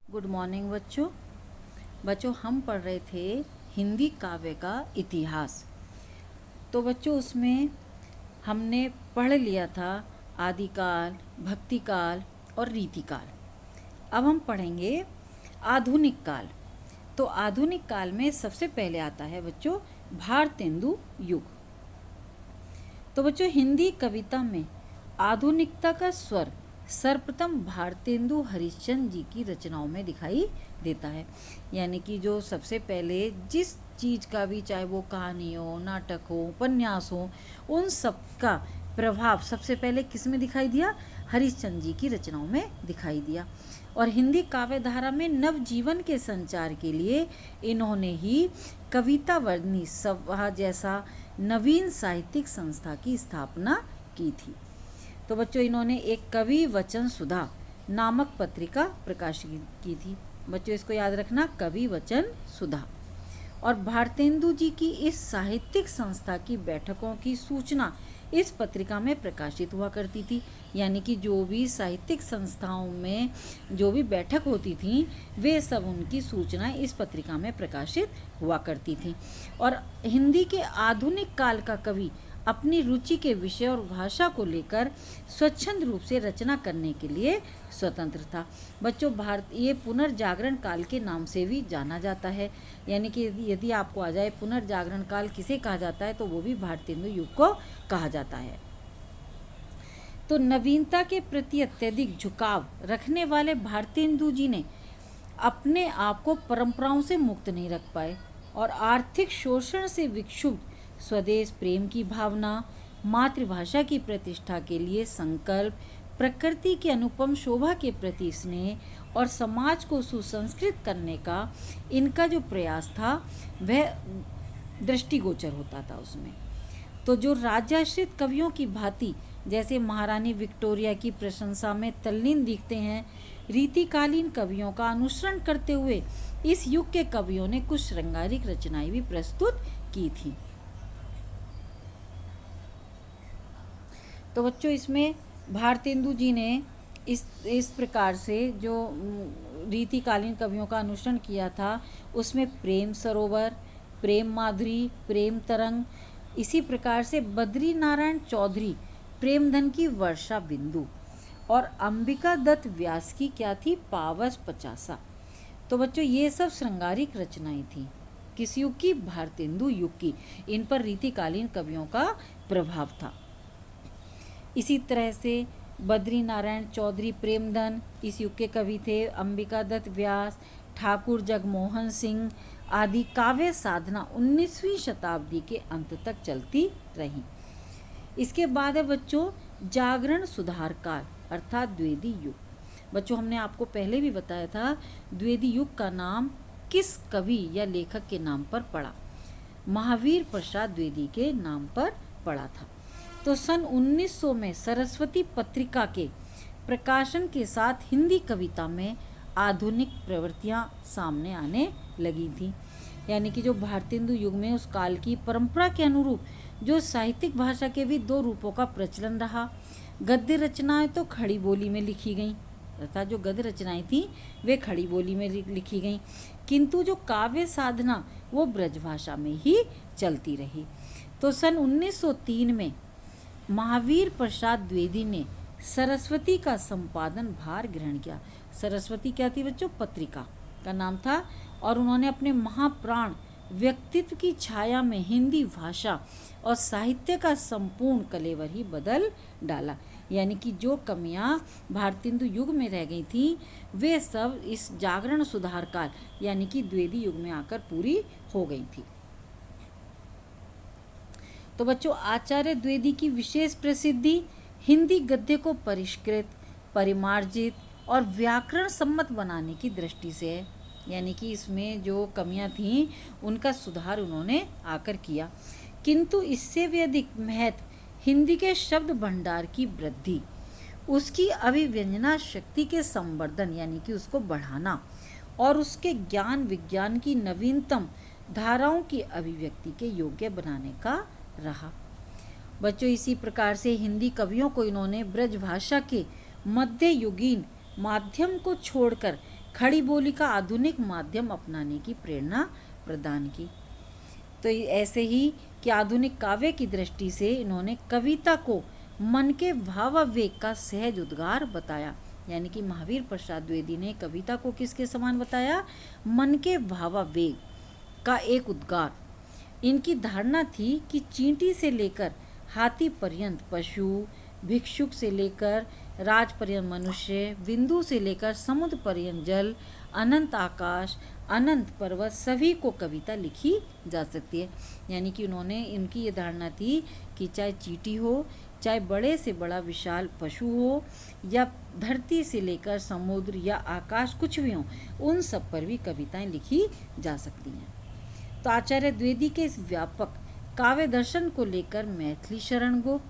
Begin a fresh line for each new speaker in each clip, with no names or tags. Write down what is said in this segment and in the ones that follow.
Good morning बच्चों। हम पढ़ रहे थे हिंदी काव्य का इतिहास। तो बच्चों उसमें हमने पढ़ लिया था आदिकाल, भक्तिकाल और रीतिकाल। अब हम पढ़ेंगे आधुनिक काल। तो आधुनिक काल में सबसे पहले आता है बच्चों भारतेंदु युग। तो बच्चों हिंदी कविता में आधुनिकता का स्वर सर्वप्रथम भारतेंदु हरिश्चंद्र जी की रचनाओं में दिखाई देता है। यानी कि जो सबसे पहले जिस चीज़ का भी, चाहे वो कहानी हो, नाटक हो, उपन्यास हो, उन सब का प्रभाव सबसे पहले किस में दिखाई दिया? हरिश्चंद्र जी की रचनाओं में दिखाई दिया। और हिंदी काव्य धारा में नवजीवन के संचार के लिए इन्होंने ही कविता वर्णी सभा जैसा नवीन साहित्यिक संस्था की स्थापना की थी। तो बच्चों इन्होंने एक कवि वचन सुधा नामक पत्रिका प्रकाशित की थी। बच्चों इसको याद रखना, कवि वचन सुधा। और भारतेंदु जी की इस साहित्यिक संस्था की बैठकों की सूचना इस पत्रिका में प्रकाशित हुआ करती थी। यानी कि जो भी साहित्यिक संस्थाओं में जो भी बैठक होती थी वे सब उनकी सूचनाएं इस पत्रिका में प्रकाशित हुआ करती थी। और हिंदी के आधुनिक काल का कवि अपनी रुचि के विषय और भाषा को लेकर स्वच्छंद रूप से रचना करने के लिए स्वतंत्र था। बच्चों ये पुनर्जागरण काल के नाम से भी जाना जाता है। यानी कि यदि आपको आ जाए पुनर्जागरण काल किसे कहा जाता है तो वो भी भारतेंदु युग को कहा जाता है। तो नवीनता के प्रति अत्यधिक झुकाव रखने वाले भारतेंदु जी ने अपने आप को परंपराओं से मुक्त नहीं रख पाए और आर्थिक शोषण से विक्षुब्ध स्वदेश प्रेम की भावना, मातृभाषा की प्रतिष्ठा के लिए संकल्प, प्रकृति की अनुपम शोभा के प्रति स्नेह और समाज को सुसंस्कृत करने का इनका जो प्रयास था वह दृष्टिगोचर होता था उसमें। तो जो राजाश्रित कवियों की भांति जैसे महारानी विक्टोरिया की प्रशंसा में तल्लीन दिखते हैं, रीतिकालीन कवियों का अनुसरण करते हुए इस युग के कवियों ने कुछ श्रृंगारिक रचनाएं भी प्रस्तुत की थी। तो बच्चों इसमें भारतेंदु जी ने इस प्रकार से जो रीतिकालीन कवियों का अनुसरण किया था उसमें प्रेम सरोवर, प्रेम माधुरी, प्रेम तरंग, इसी प्रकार से बद्री नारायण चौधरी प्रेमधन की वर्षा बिंदु और अंबिका दत्त व्यास की क्या थी? पावस पचासा। तो बच्चों ये सब श्रृंगारिक रचनाएं थी। किस युग की? भारतेंदु युग की। इन पर रीतिकालीन कवियों का प्रभाव था। इसी तरह से बद्री नारायण चौधरी प्रेमधन इस युग के कवि थे। अंबिका दत्त व्यास, ठाकुर जगमोहन सिंह आदि काव्य साधना 19वीं शताब्दी के अंत तक चलती रही। इसके बाद है बच्चों जागरण सुधार काल अर्थात द्विवेदी युग। बच्चों हमने आपको पहले भी बताया था द्विवेदी युग का नाम किस कवि या लेखक के नाम पर पड़ा? महावीर प्रसाद द्विवेदी के नाम पर पड़ा था। तो सन 1900 में सरस्वती पत्रिका के प्रकाशन के साथ हिंदी कविता में आधुनिक प्रवृत्तियां सामने आने लगी थी। यानी कि जो भारतेंदु युग में उस काल की परंपरा के अनुरूप जो साहित्यिक भाषा के भी दो रूपों का प्रचलन रहा। गद्य रचनाएं तो खड़ी बोली में लिखी गईं, अर्थात जो गद्य रचनाएं थीं वे खड़ी बोली में लिखी गईं, किंतु जो काव्य साधना वो ब्रजभाषा में ही चलती रही। तो सन 1903 में महावीर प्रसाद द्विवेदी ने सरस्वती का संपादन भार ग्रहण किया। सरस्वती क्या थी बच्चों? पत्रिका का नाम था। और उन्होंने अपने महाप्राण व्यक्तित्व की छाया में हिंदी भाषा और साहित्य का संपूर्ण कलेवर ही बदल डाला। यानी कि जो कमियां भारतेंदु युग में रह गई थी वे सब इस जागरण सुधार काल यानी कि द्विवेदी युग में आकर पूरी हो गई थी। तो बच्चों आचार्य द्विवेदी की विशेष प्रसिद्धि हिंदी गद्य को परिष्कृत, परिमार्जित और व्याकरण सम्मत बनाने की दृष्टि से है। यानी कि इसमें जो कमियां थीं उनका सुधार उन्होंने आकर किया, किंतु इससे भी अधिक महत्व हिंदी के शब्द भंडार की वृद्धि, उसकी अभिव्यंजना शक्ति के संवर्धन यानी कि उसको बढ़ाना और उसके ज्ञान विज्ञान की नवीनतम धाराओं की अभिव्यक्ति के योग्य बनाने का रहा। बच्चों इसी प्रकार से हिंदी कवियों को इन्होंने ब्रजभाषा के मध्ययुगीन माध्यम को छोड़कर खड़ी बोली का आधुनिक माध्यम अपनाने की प्रेरणा प्रदान की। तो ऐसे ही कि आधुनिक काव्य की दृष्टि से इन्होंने कविता को मन के भावावेग का सहज उद्गार बताया। यानी कि महावीर प्रसाद द्विवेदी ने कविता को किसके समान बताया? मन के भावावेग का एक उद्गार। इनकी धारणा थी कि चींटी से लेकर हाथी पर्यंत पशु, भिक्षुक से लेकर राज पर्यंत मनुष्य, बिंदु से लेकर समुद्र पर्यंत जल, अनंत आकाश, अनंत पर्वत, सभी को कविता लिखी जा सकती है। यानी कि उन्होंने, इनकी ये धारणा थी कि चाहे चींटी हो, चाहे बड़े से बड़ा विशाल पशु हो, या धरती से लेकर समुद्र या आकाश, कुछ भी हो, उन सब पर भी कविताएं लिखी जा सकती हैं। तो आचार्य द्विवेदी के इस व्यापक काव्य दर्शन को लेकर मैथिली शरण गुप्त,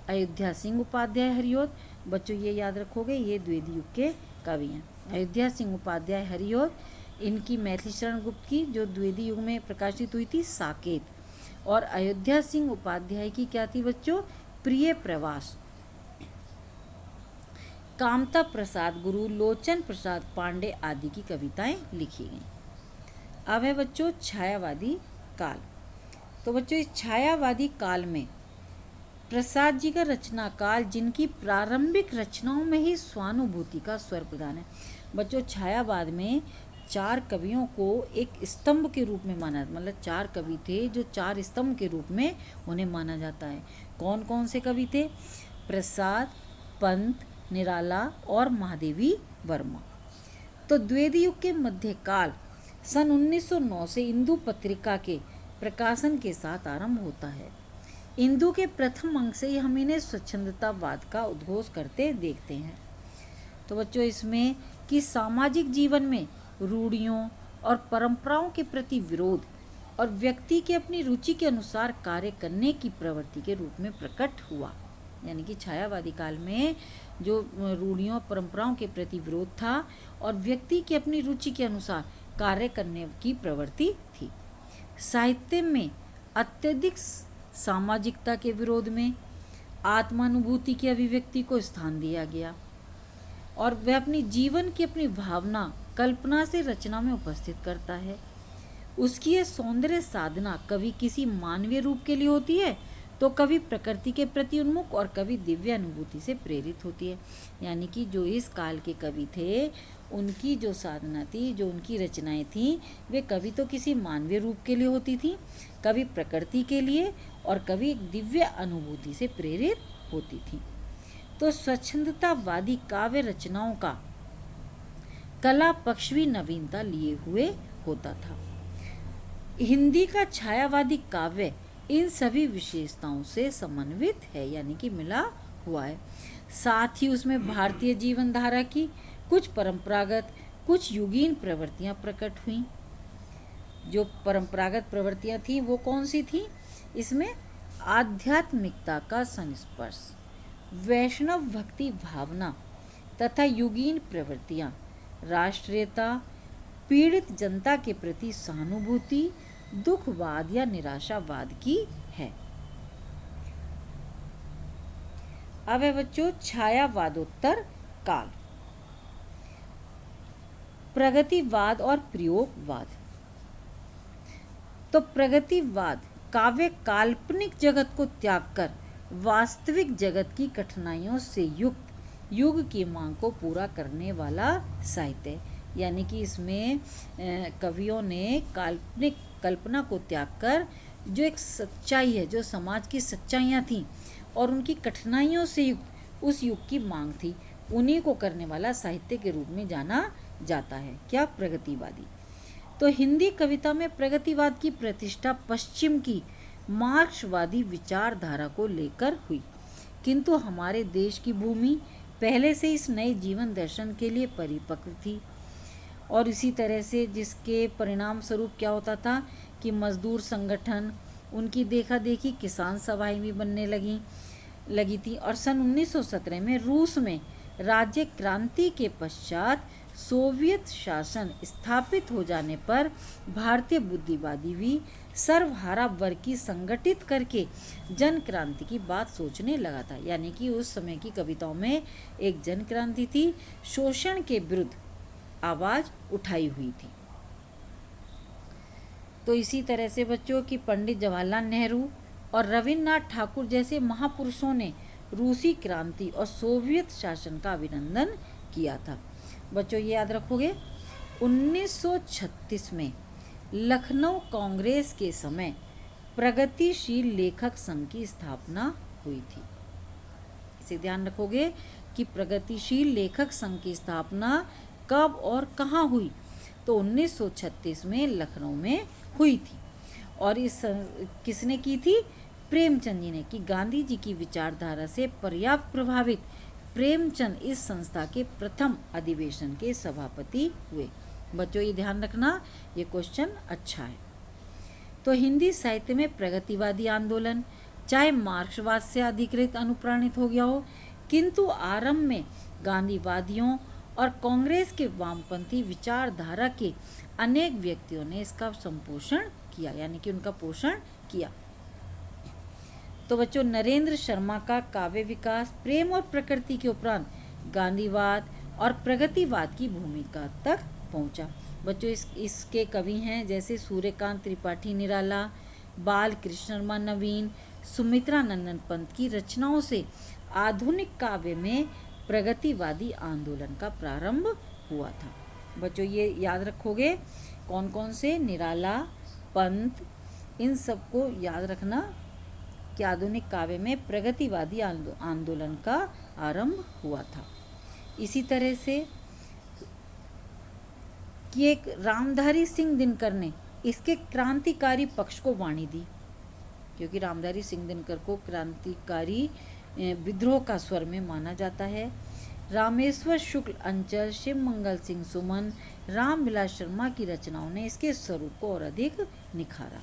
अयोध्या सिंह उपाध्याय हरिऔध, बच्चों ये याद रखोगे, ये द्विवेदी युग के कवि हैं। अयोध्या सिंह उपाध्याय हरिऔध, इनकी मैथिली शरण गुप्त की जो द्विवेदी युग में प्रकाशित हुई थी साकेत, और अयोध्या सिंह उपाध्याय की क्या थी बच्चों? प्रिय प्रवास। कामता प्रसाद गुरु, लोचन प्रसाद पांडे आदि की कविताएं लिखी गईं। अब है बच्चों छायावादी काल। तो बच्चों इस छायावादी काल में प्रसाद जी का रचना काल, जिनकी प्रारंभिक रचनाओं में ही स्वानुभूति का स्वर प्रदान है। बच्चों छायावाद में 4 कवियों को एक स्तंभ के रूप में माना, मतलब 4 कवि थे जो 4 स्तंभ के रूप में उन्हें माना जाता है। कौन कौन से कवि थे? प्रसाद, पंत, निराला और महादेवी वर्मा। तो द्विवेदी युग के मध्यकाल सन 1909 से इंदु पत्रिका के प्रकाशन के साथ आरंभ होता है। इंदु के प्रथम अंक से ही हम इन्हें स्वच्छंदतावाद का उद्घोष करते देखते हैं। तो बच्चों इसमें कि सामाजिक जीवन में रूढ़ियों और परंपराओं के प्रति विरोध और व्यक्ति के अपनी रुचि के अनुसार कार्य करने की प्रवृत्ति के रूप में प्रकट हुआ। यानी कि छायावादी काल में जो रूढ़ियों परंपराओं के प्रति विरोध था और व्यक्ति की अपनी रुचि के अनुसार कार्य करने की प्रवृत्ति थी। साहित्य में अत्यधिक सामाजिकता के विरोध में आत्मानुभूति की अभिव्यक्ति को स्थान दिया गया और वह अपनी जीवन की अपनी भावना कल्पना से रचना में उपस्थित करता है। उसकी यह सौंदर्य साधना कभी किसी मानवीय रूप के लिए होती है तो कभी प्रकृति के प्रति उन्मुख और कभी दिव्य अनुभूति से प्रेरित होती है। यानी कि जो इस काल के कवि थे उनकी जो साधना थी, जो उनकी रचनाएं थी, वे कभी तो किसी मानवीय रूप के लिए होती थी, कभी प्रकृति के लिए और कभी दिव्य अनुभूति से प्रेरित होती थी। तो स्वच्छंदतावादी काव्य रचनाओं का कला पक्ष भी नवीनता लिए हुए होता था। हिंदी का छायावादी काव्य इन सभी विशेषताओं से समन्वित है, यानी कि मिला हुआ है। साथ ही उसमें भारतीय जीवन धारा की कुछ परंपरागत, कुछ युगीन प्रवृत्तियां प्रकट हुई। जो परंपरागत प्रवृत्तियां थी वो कौन सी थी? इसमें आध्यात्मिकता का संस्पर्श, वैष्णव भक्ति भावना तथा युगीन प्रवृत्तियां, राष्ट्रीयता, पीड़ित जनता के प्रति सहानुभूति, दुखवाद या निराशावाद की है। अब है बच्चों छायावादोत्तर काल, प्रगतिवाद और प्रयोगवाद। तो प्रगतिवाद काव्य काल्पनिक जगत को त्याग कर वास्तविक जगत की कठिनाइयों से युक्त युग की मांग को पूरा करने वाला साहित्य है। यानी कि इसमें कवियों ने काल्पनिक कल्पना को त्याग कर जो एक सच्चाई है, जो समाज की सच्चाइयाँ थीं और उनकी कठिनाइयों से युक्त उस युग की मांग थी, उन्हीं को करने वाला साहित्य के रूप में जाना जाता है। क्या? प्रगतिवादी। तो हिंदी कविता में प्रगतिवाद की प्रतिष्ठा पश्चिम की मार्क्सवादी विचारधारा को लेकर हुई, किंतु हमारे देश की भूमि पहले से इस नए जीवन दर्शन के लिए परिपक्व थी और इसी तरह से जिसके परिणाम स्वरूप क्या होता था कि मजदूर संगठन, उनकी देखा देखी किसान सभाएं भी बनने लगी थी। और सन 1917 में रूस में राज्य क्रांति के पश्चात सोवियत शासन स्थापित हो जाने पर भारतीय बुद्धिवादी भी सर्वहारा वर्ग की संगठित करके जन क्रांति की बात सोचने लगा था। यानी कि उस समय की कविताओं में एक जन क्रांति थी, शोषण के विरुद्ध आवाज़ उठाई हुई थी। तो इसी तरह से बच्चों कि पंडित जवाहरलाल नेहरू और रविन्द्रनाथ ठाकुर जैसे महापुरुषों ने रूसी क्रांति और सोवियत शासन का अभिनंदन किया था। बच्चों ये याद रखोगे, 1936 में लखनऊ कांग्रेस के समय प्रगतिशील लेखक संघ की स्थापना हुई थी। इसे ध्यान रखोगे कि प्रगतिशील लेखक संघ की स्थापना कब और कहाँ हुई, तो 1936 में लखनऊ में हुई थी। और इस किसने की थी? प्रेमचंद जी ने। कि गांधी जी की विचारधारा से पर्याप्त प्रभावित प्रेमचंद इस संस्था के प्रथम अधिवेशन के सभापति हुए। बच्चों ये ध्यान रखना, ये क्वेश्चन अच्छा है। तो हिंदी साहित्य में प्रगतिवादी आंदोलन चाहे मार्क्सवाद से अधिकृत अनुप्राणित हो गया हो, किंतु आरंभ में गांधीवादियों और कांग्रेस के वामपंथी विचारधारा के अनेक व्यक्तियों ने इसका संपोषण किया, यानी कि उनका पोषण किया। तो बच्चों नरेंद्र शर्मा का काव्य विकास प्रेम और प्रकृति के उपरांत गांधीवाद और प्रगतिवाद की भूमिका तक पहुंचा। बच्चों इसके कवि हैं जैसे सूर्यकांत त्रिपाठी निराला, बाल कृष्ण वर्मा नवीन, सुमित्रा नंदन पंत की रचनाओं से आधुनिक काव्य में प्रगतिवादी आंदोलन का प्रारंभ हुआ था। बच्चों ये याद रखोगे कौन कौन से? निराला, पंत, इन सबको याद रखना कि आधुनिक काव्य में प्रगतिवादी आंदोलन का आरंभ हुआ था। इसी तरह से कि एक रामधारी सिंह दिनकर ने इसके क्रांतिकारी पक्ष को वाणी दी, क्योंकि रामधारी सिंह दिनकर को क्रांतिकारी विद्रोह का स्वर में माना जाता है। रामेश्वर शुक्ल अंचल, शिव मंगल सिंह सुमन, रामविलास शर्मा की रचनाओं ने इसके स्वरूप को और अधिक निखारा।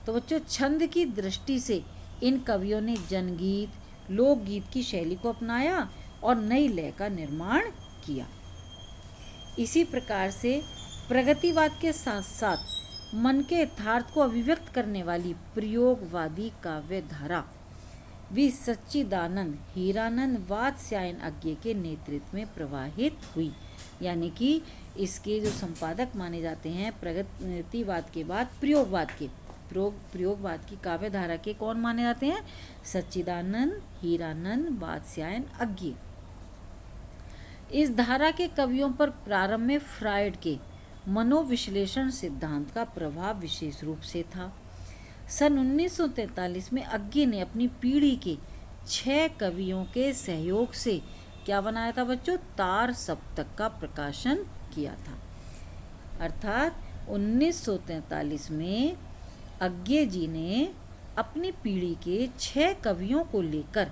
तो बच्चों छंद की दृष्टि से इन कवियों ने जनगीत, लोकगीत की शैली को अपनाया और नई लय का निर्माण किया। इसी प्रकार से प्रगतिवाद के साथ साथ मन के यथार्थ को अभिव्यक्त करने वाली प्रयोगवादी काव्य धारा भी सच्चिदानंद, हीरानंद, वात्स्यायन अज्ञे के नेतृत्व में प्रवाहित हुई। यानी कि इसके जो संपादक माने जाते हैं प्रगतिवाद के बाद प्रयोगवाद की काव्य धारा के कौन माने जाते हैं? सच्चिदानंद, हीरानंद, वात्स्यायन अज्ञे। इस धारा के कवियों पर प्रारंभ में फ्रायड के मनोविश्लेषण सिद्धांत का प्रभाव विशेष रूप से था। सन 1943 में अज्ञे ने अपनी पीढ़ी के 6 कवियों के सहयोग से क्या बनाया था बच्चों? तार सप्तक का प्रकाशन किया था। अर्थात 1943 में अज्ञे जी ने अपनी पीढ़ी के 6 कवियों को लेकर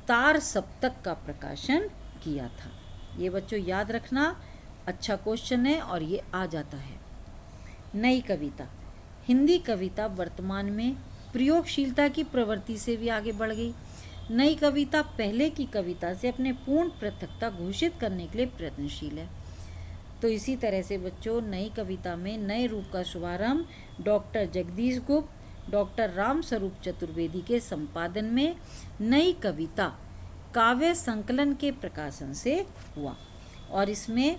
तार सप्तक का प्रकाशन किया था। ये बच्चों याद रखना, अच्छा क्वेश्चन है और ये आ जाता है। नई कविता, हिंदी कविता वर्तमान में प्रयोगशीलता की प्रवृत्ति से भी आगे बढ़ गई। नई कविता पहले की कविता से अपने पूर्ण पृथकता घोषित करने के लिए प्रयत्नशील है। तो इसी तरह से बच्चों नई कविता में नए रूप का शुभारंभ डॉक्टर जगदीश गुप्त, डॉक्टर रामस्वरूप चतुर्वेदी के संपादन में नई कविता काव्य संकलन के प्रकाशन से हुआ और इसमें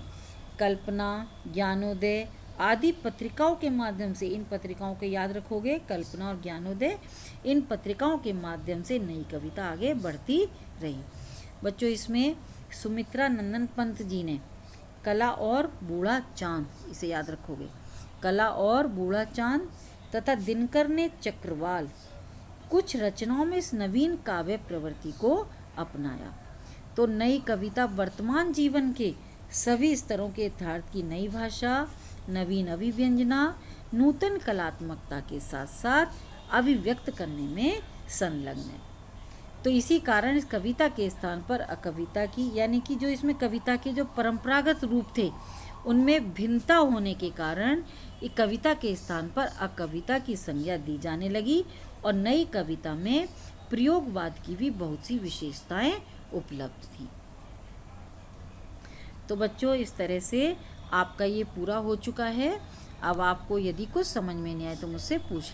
कल्पना, ज्ञानोदय आदि पत्रिकाओं के माध्यम से, इन पत्रिकाओं के याद रखोगे, कल्पना और ज्ञानोदय, इन पत्रिकाओं के माध्यम से नई कविता आगे बढ़ती रही। बच्चों इसमें सुमित्रा नंदन पंत जी ने कला और बूढ़ा चांद, इसे याद रखोगे, कला और बूढ़ा चांद तथा दिनकर ने चक्रवाल कुछ रचनाओं में इस नवीन काव्य प्रवृत्ति को अपनाया। तो नई कविता वर्तमान जीवन के सभी स्तरों के यथार्थ की नई भाषा, नवीन अभिव्यंजना, नूतन कलात्मकता के साथ साथ अभिव्यक्त करने में संलग्न है। तो इसी कारण इस कविता के स्थान पर अकविता की, यानी कि जो इसमें कविता के जो परंपरागत रूप थे उनमें भिन्नता होने के कारण एक कविता के स्थान पर अकविता की संज्ञा दी जाने लगी और नई कविता में प्रयोगवाद की भी बहुत सी विशेषताएं उपलब्ध थी। तो बच्चों इस तरह से आपका ये पूरा हो चुका है। अब आपको यदि कुछ समझ में नहीं आए तो मुझसे पूछ